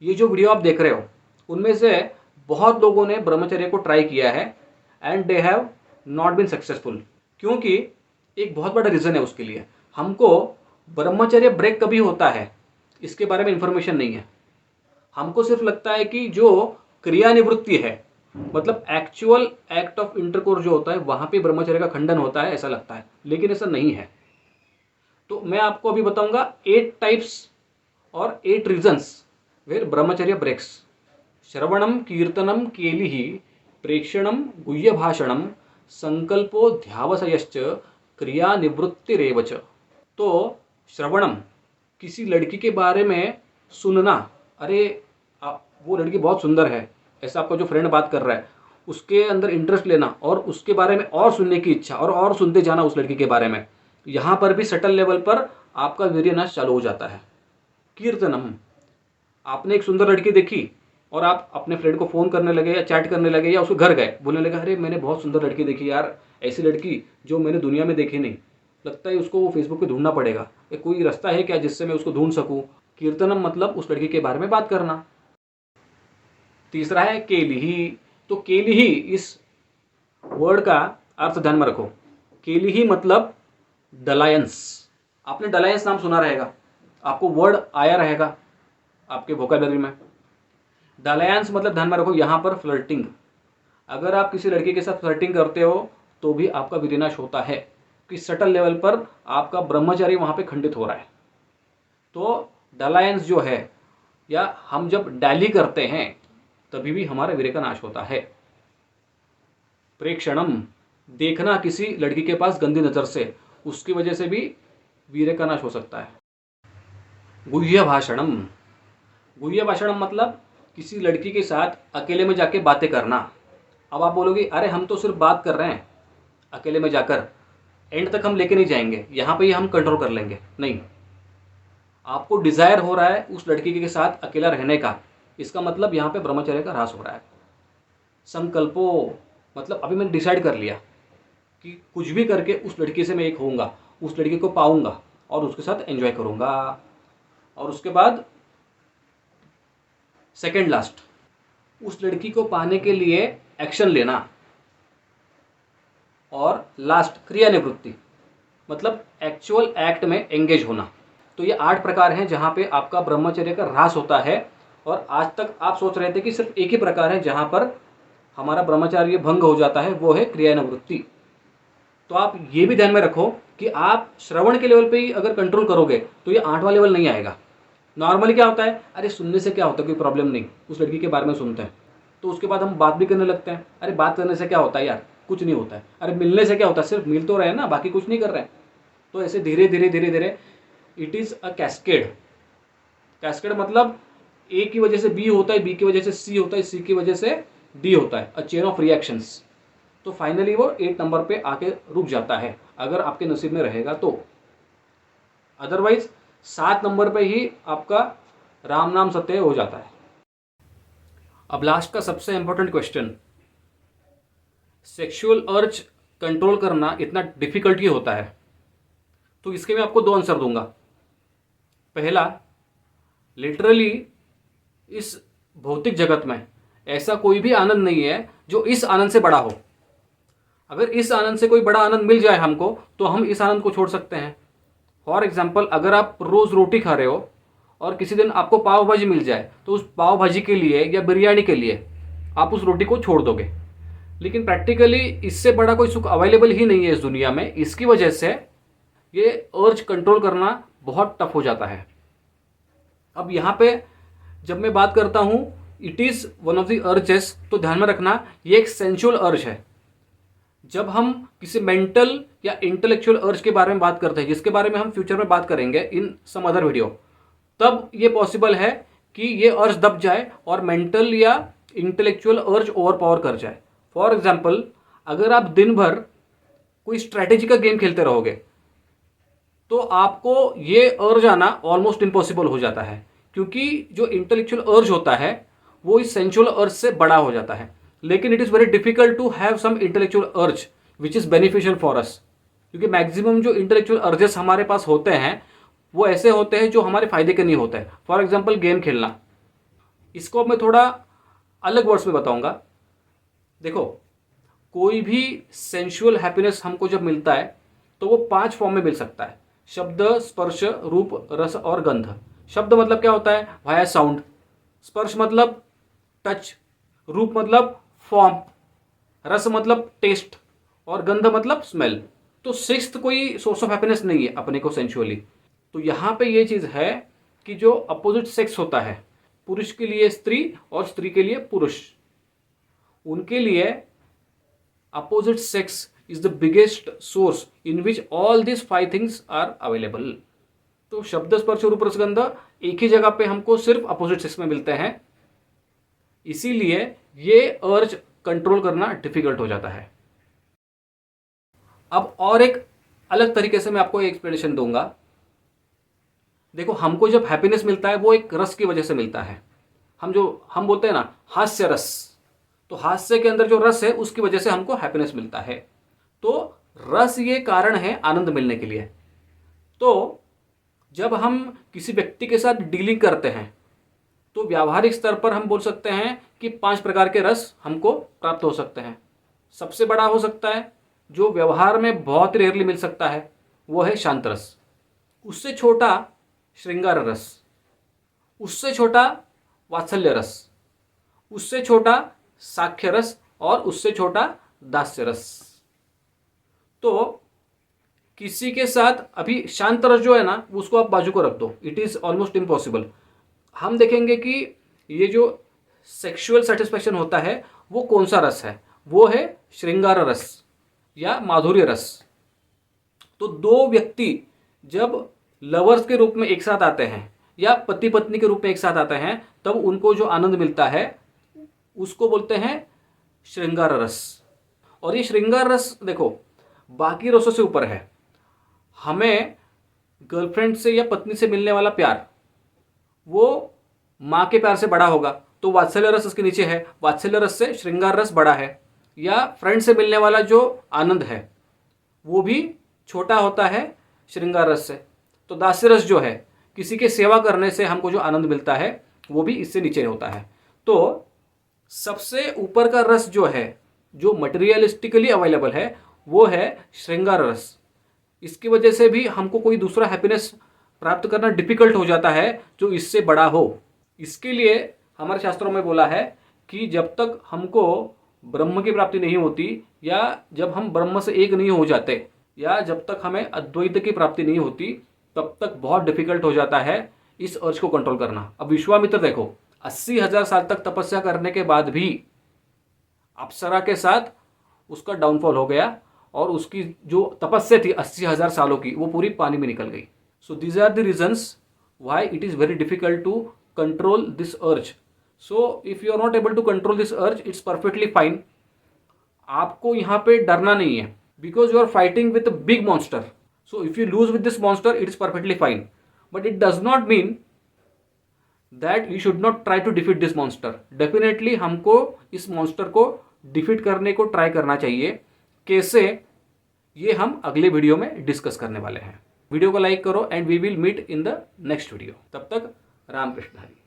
ये जो वीडियो आप देख रहे हो उनमें से बहुत लोगों ने ब्रह्मचर्य को ट्राई किया है and they have not been successful. क्योंकि एक बहुत बड़ा रीज़न है उसके लिए, हमको ब्रह्मचर्य ब्रेक कभी होता है इसके बारे में इंफॉर्मेशन नहीं है। हमको सिर्फ लगता है कि जो क्रियानिवृत्ति है, मतलब एक्चुअल एक्ट ऑफ इंटरकोर्स जो होता है वहां पे ब्रह्मचर्य का खंडन होता है, ऐसा लगता है, लेकिन ऐसा नहीं है। तो मैं आपको अभी बताऊंगा 8 टाइप्स और 8 रीजंस वेर ब्रह्मचर्य ब्रेक्स। श्रवणम कीर्तनम केलिहि प्रेक्षणम गुह्य भाषणम संकल्पो ध्यावसयश्च क्रिया निवृत्तिरेव च। तो श्रवणम, किसी लड़की के बारे में सुनना, अरे वो लड़की बहुत सुंदर है, ऐसा आपका जो फ्रेंड बात कर रहा है उसके अंदर इंटरेस्ट लेना और उसके बारे में और सुनने की इच्छा और सुनते जाना उस लड़की के बारे में, यहाँ पर भी सटल लेवल पर आपका वीर्यनाश चालू हो जाता है। कीर्तनम, आपने एक सुंदर लड़की देखी और आप अपने फ्रेंड को फ़ोन करने लगे या चैट करने लगे या उसके घर गए, बोलने लगे अरे मैंने बहुत सुंदर लड़की देखी यार, ऐसी लड़की जो मैंने दुनिया में देखी नहीं, लगता है उसको वो फेसबुक पे ढूंढना पड़ेगा, या कोई रास्ता है क्या जिससे मैं उसको ढूंढ सकूं। कीर्तनम मतलब उस लड़की के बारे में बात करना। तीसरा है केलिही। तो केलिही, इस वर्ड का अर्थ ध्यान में रखो। केलिही मतलब डलायंस। आपने डलायंस नाम सुना रहेगा, आपको वर्ड आया रहेगा आपके वोकैबुलरी में। डलायंस मतलब ध्यान में रखो यहाँ पर फ्लर्टिंग। अगर आप किसी लड़की के साथ फ्लर्टिंग करते हो तो भी आपका विनाश होता है कि सटल लेवल पर आपका ब्रह्मचर्य वहां पे खंडित हो रहा है। तो डलायंस जो है, या हम जब डैली करते हैं तभी भी हमारा वीर्य का नाश होता है। प्रेक्षणम, देखना किसी लड़की के पास गंदी नजर से, उसकी वजह से भी वीर्य का नाश हो सकता है। गुह्य भाषणम, गुह्य भाषणम मतलब किसी लड़की के साथ अकेले में जाके बातें करना। अब आप बोलोगे अरे हम तो सिर्फ बात कर रहे हैं, अकेले में जाकर एंड तक हम लेके नहीं जाएंगे, यहाँ पे ही हम कंट्रोल कर लेंगे। नहीं, आपको डिजायर हो रहा है उस लड़की के साथ अकेला रहने का, इसका मतलब यहाँ पे ब्रह्मचर्य का ह्रास हो रहा है। संकल्पो मतलब अभी मैंने डिसाइड कर लिया कि कुछ भी करके उस लड़की से मैं एक होऊंगा, उस लड़की को पाऊंगा और उसके साथ एंजॉय करूंगा। और उसके बाद सेकेंड लास्ट, उस लड़की को पाने के लिए एक्शन लेना। और लास्ट क्रियानिवृत्ति मतलब एक्चुअल एक्ट में एंगेज होना। तो ये 8 प्रकार हैं जहां पे आपका ब्रह्मचर्य का ह्रास होता है। और आज तक आप सोच रहे थे कि सिर्फ एक ही प्रकार है जहां पर हमारा ब्रह्मचर्य भंग हो जाता है, वो है क्रियानिवृत्ति। तो आप ये भी ध्यान में रखो कि आप श्रवण के लेवल पे ही अगर कंट्रोल करोगे तो ये 8वां लेवल नहीं आएगा। नॉर्मली क्या होता है, अरे सुनने से क्या होता है, कोई प्रॉब्लम नहीं, उस लड़की के बारे में सुनते हैं तो उसके बाद हम बात भी करने लगते हैं। अरे बात करने से क्या होता है यार, कुछ नहीं होता है। अरे मिलने से क्या होता है, सिर्फ मिल तो रहे हैं ना, बाकी कुछ नहीं कर रहे हैं। तो ऐसे धीरे धीरे धीरे धीरे it is a cascade. Cascade मतलब ए की वजह से बी होता है, बी की वजह से सी होता है, सी की वजह से डी होता है, अ चेन ऑफ रिएक्शंस। तो फाइनली वो 8 नंबर पे आके रुक जाता है अगर आपके नसीब में रहेगा तो। अदरवाइज 7 नंबर पे ही आपका राम नाम सत्य हो जाता है। अब लास्ट का सबसे इंपॉर्टेंट क्वेश्चन, सेक्सुअल अर्ज कंट्रोल करना इतना डिफिकल्ट ही होता है? तो इसके मैं आपको 2 आंसर दूंगा। पहला, लिटरली इस भौतिक जगत में ऐसा कोई भी आनंद नहीं है जो इस आनंद से बड़ा हो। अगर इस आनंद से कोई बड़ा आनंद मिल जाए हमको तो हम इस आनंद को छोड़ सकते हैं। फॉर एग्जाम्पल, अगर आप रोज रोटी खा रहे हो और किसी दिन आपको पाव भाजी मिल जाए तो उस पाव भाजी के लिए या बिरयानी के लिए आप उस रोटी को छोड़ दोगे। लेकिन प्रैक्टिकली इससे बड़ा कोई सुख अवेलेबल ही नहीं है इस दुनिया में। इसकी वजह से ये अर्ज कंट्रोल करना बहुत टफ हो जाता है। अब यहाँ पे जब मैं बात करता हूँ it is one of the urges, तो ध्यान में रखना ये एक सेंसुअल अर्ज है। जब हम किसी मेंटल या इंटेलेक्चुअल अर्ज के बारे में बात करते हैं, जिसके बारे में हम फ्यूचर में बात करेंगे इन सम अदर वीडियो, तब ये पॉसिबल है कि ये अर्ज दब जाए और मेंटल या इंटेलेक्चुअल अर्ज ओवर पावर कर जाए। फॉर एग्जाम्पल, अगर आप दिन भर कोई स्ट्रैटेजी का गेम खेलते रहोगे तो आपको ये अर्ज आना ऑलमोस्ट इम्पॉसिबल हो जाता है, क्योंकि जो इंटेलेक्चुअल अर्ज होता है वो इस सेंसुअल अर्ज से बड़ा हो जाता है। लेकिन it is very difficult to have some intellectual urge which is beneficial for us, क्योंकि मैक्सिमम जो इंटेलेक्चुअल अर्जेस हमारे पास होते हैं वो ऐसे होते हैं जो हमारे फायदे के नहीं होते हैं। फॉर एग्जाम्पल, गेम खेलना, इसको अब मैं थोड़ा अलग वर्ड्स में बताऊंगा। देखो, कोई भी सेंशुअल हैप्पीनेस हमको जब मिलता है तो वो 5 फॉर्म में मिल सकता है: शब्द, स्पर्श, रूप, रस और गंध। शब्द मतलब क्या होता है? Via sound. स्पर्श मतलब टच। रूप मतलब फॉर्म। रस मतलब टेस्ट। और गंध मतलब स्मेल। तो सिक्स्थ कोई सोर्स ऑफ हैप्पीनेस नहीं है अपने को सेंशुअली। तो यहाँ पे ये चीज़ है कि जो अपोजिट सेक्स होता है, पुरुष के लिए स्त्री और स्त्री के लिए पुरुष, उनके लिए opposite sex is the biggest source in which all this 5 things are available. तो शब्द, स्पर्श, रूप, रस, गंध एक ही जगह पे हमको सिर्फ अपोजिट सेक्स में मिलते हैं, इसीलिए ये अर्ज कंट्रोल करना डिफिकल्ट हो जाता है। अब और एक अलग तरीके से मैं आपको एक्सप्लेनेशन दूंगा। देखो, हमको जब हैप्पीनेस मिलता है वो एक रस की वजह से मिलता है। हम बोलते हैं ना हास्य रस, तो हास्य के अंदर जो रस है उसकी वजह से हमको हैप्पीनेस मिलता है। तो रस ये कारण है आनंद मिलने के लिए। तो जब हम किसी व्यक्ति के साथ डीलिंग करते हैं तो व्यावहारिक स्तर पर हम बोल सकते हैं कि 5 प्रकार के रस हमको प्राप्त हो सकते हैं। सबसे बड़ा हो सकता है, जो व्यवहार में बहुत रेयरली मिल सकता है, वो है शांत रस। उससे छोटा श्रृंगार रस। उससे छोटा वात्सल्य रस। उससे छोटा साख्य रस। और उससे छोटा दास्य रस। तो किसी के साथ अभी शांत रस जो है ना, उसको आप बाजू को रख दो, इट इज ऑलमोस्ट इम्पॉसिबल। हम देखेंगे कि ये जो सेक्सुअल सेटिस्फैक्शन होता है वो कौन सा रस है, वो है श्रृंगार रस या माधुर्य रस। तो 2 व्यक्ति जब लवर्स के रूप में एक साथ आते हैं या पति पत्नी के रूप में एक साथ आते हैं, तब उनको जो आनंद मिलता है उसको बोलते हैं श्रृंगार रस। और ये श्रृंगार रस देखो बाकी रसों से ऊपर है। हमें गर्लफ्रेंड से या पत्नी से मिलने वाला प्यार वो माँ के प्यार से बड़ा होगा, तो वात्सल्य रस उसके नीचे है, वात्सल्य रस से श्रृंगार रस बड़ा है। या फ्रेंड से मिलने वाला जो आनंद है वो भी छोटा होता है श्रृंगार रस से। तो दास्य रस जो है, किसी के सेवा करने से हमको जो आनंद मिलता है वो भी इससे नीचे होता है। तो सबसे ऊपर का रस जो है, जो मटेरियलिस्टिकली अवेलेबल है, वो है श्रृंगार रस। इसकी वजह से भी हमको कोई दूसरा हैप्पीनेस प्राप्त करना डिफिकल्ट हो जाता है जो इससे बड़ा हो। इसके लिए हमारे शास्त्रों में बोला है कि जब तक हमको ब्रह्म की प्राप्ति नहीं होती, या जब हम ब्रह्म से एक नहीं हो जाते, या जब तक हमें अद्वैत की प्राप्ति नहीं होती, तब तक बहुत डिफिकल्ट हो जाता है इस अर्ज को कंट्रोल करना। अब विश्वामित्र देखो, 80,000 साल तक तपस्या करने के बाद भी अप्सरा के साथ उसका डाउनफॉल हो गया और उसकी जो तपस्या थी 80,000 सालों की, वो पूरी पानी में निकल गई। So these are the reasons why it is very difficult to control this urge. So if you are not able to control this urge, it's perfectly fine. आपको यहाँ पे डरना नहीं है, because you are fighting with big monster. So if you lose with this monster, it is perfectly fine, but it does not mean that you should not try to defeat this monster. Definitely हमको इस monster को defeat करने को try करना चाहिए। कैसे, ये हम अगले वीडियो में डिस्कस करने वाले हैं। वीडियो को लाइक करो and we will meet in the next video. तब तक राम कृष्ण हरि।